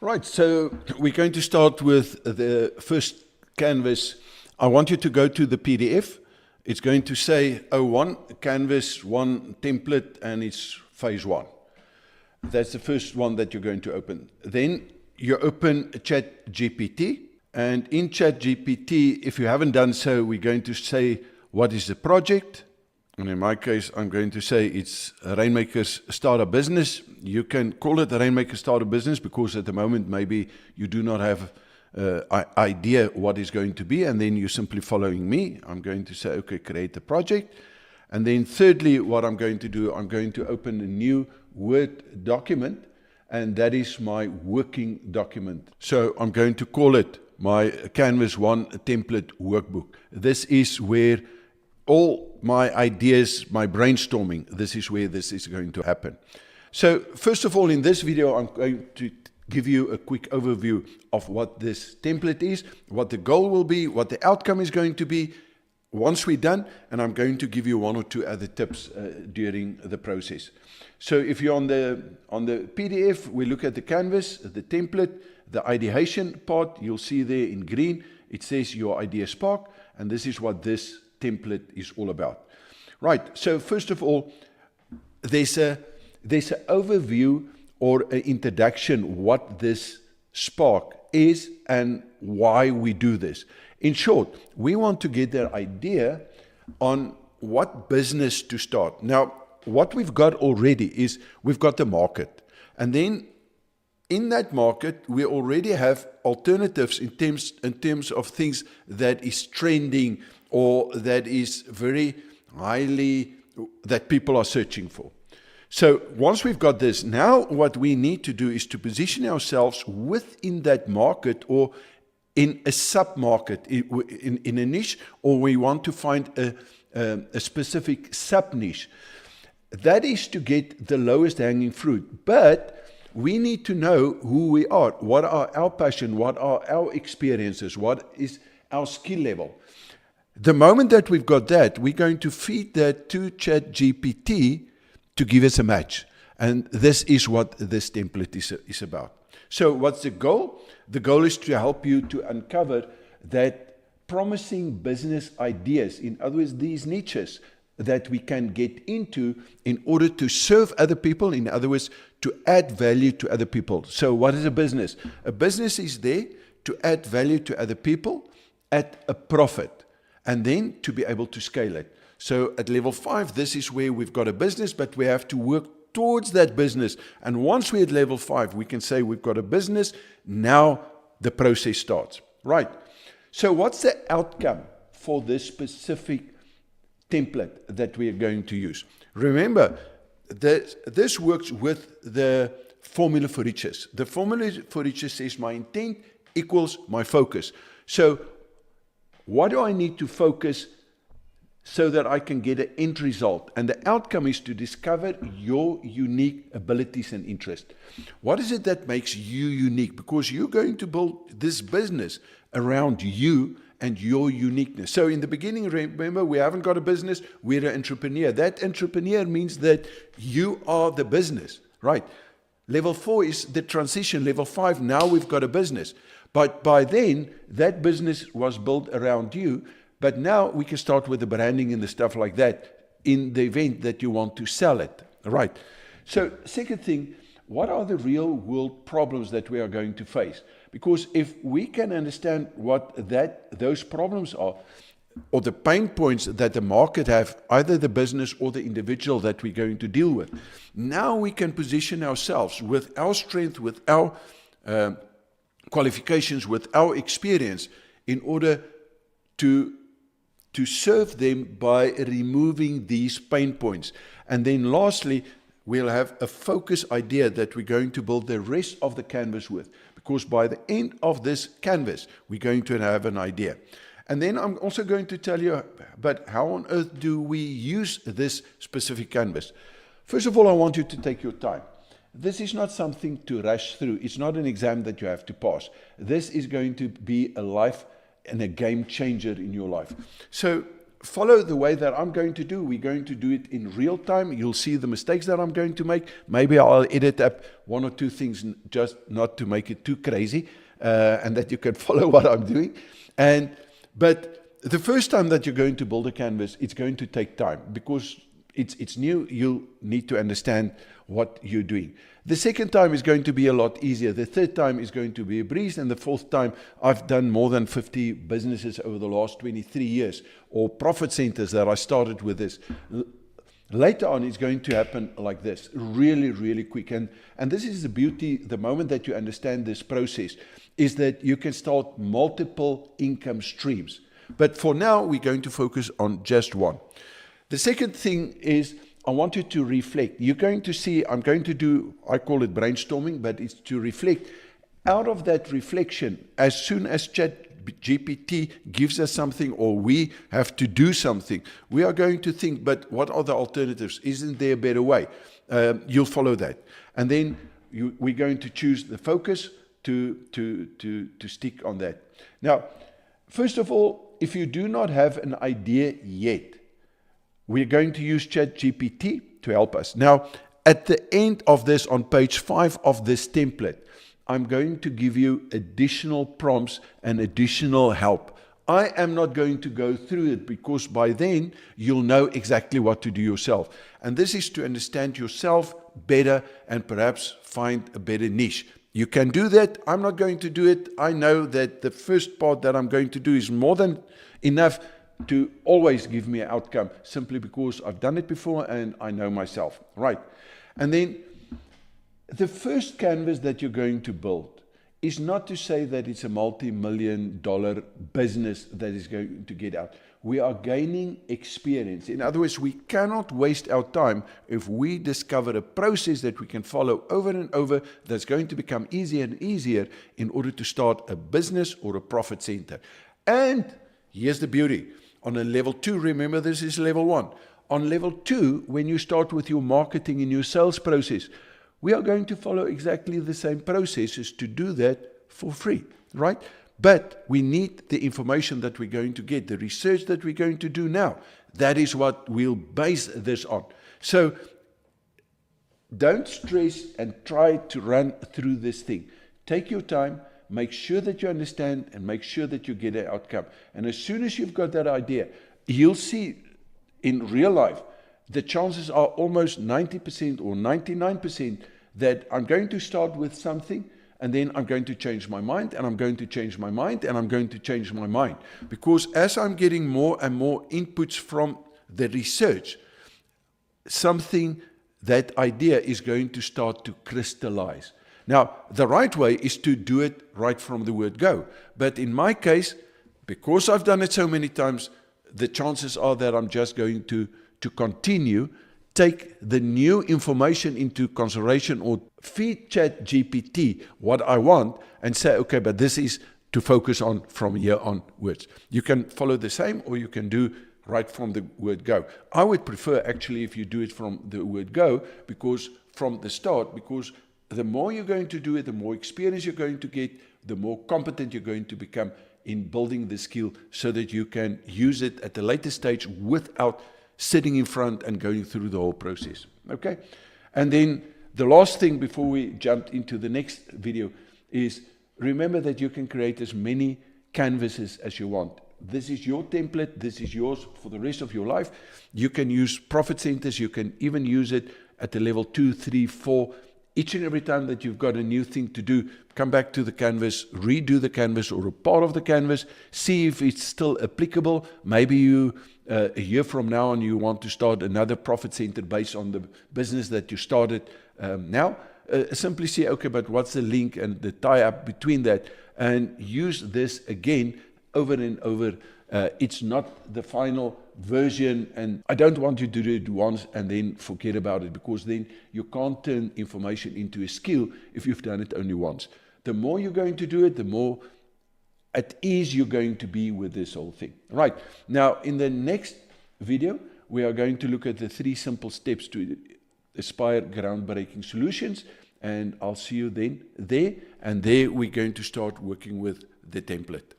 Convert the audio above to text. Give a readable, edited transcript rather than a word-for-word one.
Right, so we're going to start with the first canvas. I want you to go to the PDF. It's going to say O1, canvas 1 template, and it's phase 1. That's the first one that you're going to open. Then you open ChatGPT, and in ChatGPT, if you haven't done so, we're going to say what is the project. And in my case, I'm going to say it's Rainmakers Start a Business. You can call it the Rainmakers Start a Business because at the moment maybe you do not have idea what is going to be, and then you're simply following me. I'm going to say, okay, create the project. And then thirdly, what I'm going to do, I'm going to open a new Word document, and that is my working document. So I'm going to call it my Canvas 1 template workbook. This is where all my ideas, my brainstorming, this is where this is going to happen. So first of all, in this video, I'm going to give you a quick overview of what this template is, what the goal will be, what the outcome is going to be once we're done, and I'm going to give you 1 or 2 other tips during the process. So if you're on the PDF, we look at the canvas, the template, the ideation part. You'll see there in green, it says your idea spark, and this is what this template is all about. Right, so first of all, there's an overview or an introduction what this spark is and why we do this. In short, we want to get their idea on what business to start. Now, what we've got already is we've got the market, and then in that market, we already have alternatives in terms of things that is trending or that is very highly, that people are searching for. So once we've got this, now what we need to do is to position ourselves within that market or in a sub-market, in a niche, or we want to find a specific sub-niche. That is to get the lowest hanging fruit. But we need to know who we are, what are our passion, what are our experiences, what is our skill level. The moment that we've got that, we're going to feed that to ChatGPT to give us a match. And this is what this template is about. So what's the goal? The goal is to help you to uncover that promising business ideas, in other words, these niches that we can get into in order to serve other people, in other words, to add value to other people. So what is a business? A business is there to add value to other people at a profit, and then to be able to scale it. So at level 5, this is where we've got a business, but we have to work towards that business. And once we're at level 5, we can say we've got a business. Now the process starts. Right. So what's the outcome for this specific template that we are going to use? Remember, this works with the formula for riches. The formula for riches says my intent equals my focus. So what do I need to focus so that I can get an end result? And the outcome is to discover your unique abilities and interests. What is it that makes you unique? Because you're going to build this business around you and your uniqueness. So in the beginning, remember, we haven't got a business, we're an entrepreneur. That entrepreneur means that you are the business, right? Level 4 is the transition. Level 5, now we've got a business. But by then, that business was built around you. But now we can start with the branding and the stuff like that in the event that you want to sell it, right? So second thing, what are the real world problems that we are going to face? Because if we can understand what those problems are, or the pain points that the market have, either the business or the individual that we're going to deal with, now we can position ourselves with our strength, with our qualifications, with our experience, in order to serve them by removing these pain points. And then lastly, we'll have a focus idea that we're going to build the rest of the canvas with. Because by the end of this canvas, we're going to have an idea. And then I'm also going to tell you, but how on earth do we use this specific canvas? First of all, I want you to take your time. This is not something to rush through. It's not an exam that you have to pass. This is going to be a life and a game changer in your life. So follow the way that I'm going to do. We're going to do it in real time. You'll see the mistakes that I'm going to make. Maybe I'll edit up one or two things just not to make it too crazy, and that you can follow what I'm doing. But the first time that you're going to build a canvas, it's going to take time because it's new. You'll need to understand what you're doing. The second time is going to be a lot easier. The third time is going to be a breeze. And the fourth time, I've done more than 50 businesses over the last 23 years, or profit centers that I started with this. Later on, it's going to happen like this, really, really quick. And this is the beauty, the moment that you understand this process, is that you can start multiple income streams. But for now, we're going to focus on just one. The second thing is, I want you to reflect. You're going to see, I'm going to do, I call it brainstorming, but it's to reflect. Out of that reflection, as soon as ChatGPT gives us something or we have to do something, we are going to think, but what are the alternatives? Isn't there a better way? You'll follow that. And then we're going to choose the focus to stick on that. Now, first of all, if you do not have an idea yet, we're going to use ChatGPT to help us. Now, at the end of this, on page 5 of this template, I'm going to give you additional prompts and additional help. I am not going to go through it because by then you'll know exactly what to do yourself. And this is to understand yourself better and perhaps find a better niche. You can do that. I'm not going to do it. I know that the first part that I'm going to do is more than enough to always give me an outcome, simply because I've done it before and I know myself, right? And then the first canvas that you're going to build is not to say that it's a multi-million-dollar business that is going to get out. We are gaining experience. In other words, we cannot waste our time if we discover a process that we can follow over and over that's going to become easier and easier in order to start a business or a profit center. And here's the beauty. On a level 2, remember this is level 1. On level 2, when you start with your marketing and your sales process, we are going to follow exactly the same processes to do that for free, right? But we need the information that we're going to get, the research that we're going to do now. That is what we'll base this on. So don't stress and try to run through this thing. Take your time. Make sure that you understand and make sure that you get an outcome. And as soon as you've got that idea, you'll see in real life, the chances are almost 90% or 99% that I'm going to start with something and then I'm going to change my mind and I'm going to change my mind and I'm going to change my mind. Because as I'm getting more and more inputs from the research, that idea is going to start to crystallize. Now, the right way is to do it right from the word go. But in my case, because I've done it so many times, the chances are that I'm just going to continue, take the new information into consideration or feed ChatGPT what I want and say, okay, but this is to focus on from here onwards. You can follow the same or you can do right from the word go. I would prefer actually if you do it from the word go, because from the start, because the more you're going to do it, the more experience you're going to get, the more competent you're going to become in building the skill so that you can use it at a later stage without sitting in front and going through the whole process. Okay? And then the last thing before we jump into the next video is remember that you can create as many canvases as you want. This is your template. This is yours for the rest of your life. You can use profit centers. You can even use it at the level 2, 3, 4. Each and every time that you've got a new thing to do, come back to the canvas, redo the canvas or a part of the canvas, see if it's still applicable. Maybe you, a year from now on, you want to start another profit center based on the business that you started now. Simply say, okay, but what's the link and the tie-up between that? And use this again over and over. It's not the final version, and I don't want you to do it once and then forget about it, because then you can't turn information into a skill if you've done it only once. The more you're going to do it, the more at ease you're going to be with this whole thing. Right, now in the next video, we are going to look at the 3 simple steps to aspire groundbreaking solutions, and I'll see you then there, and there we're going to start working with the template.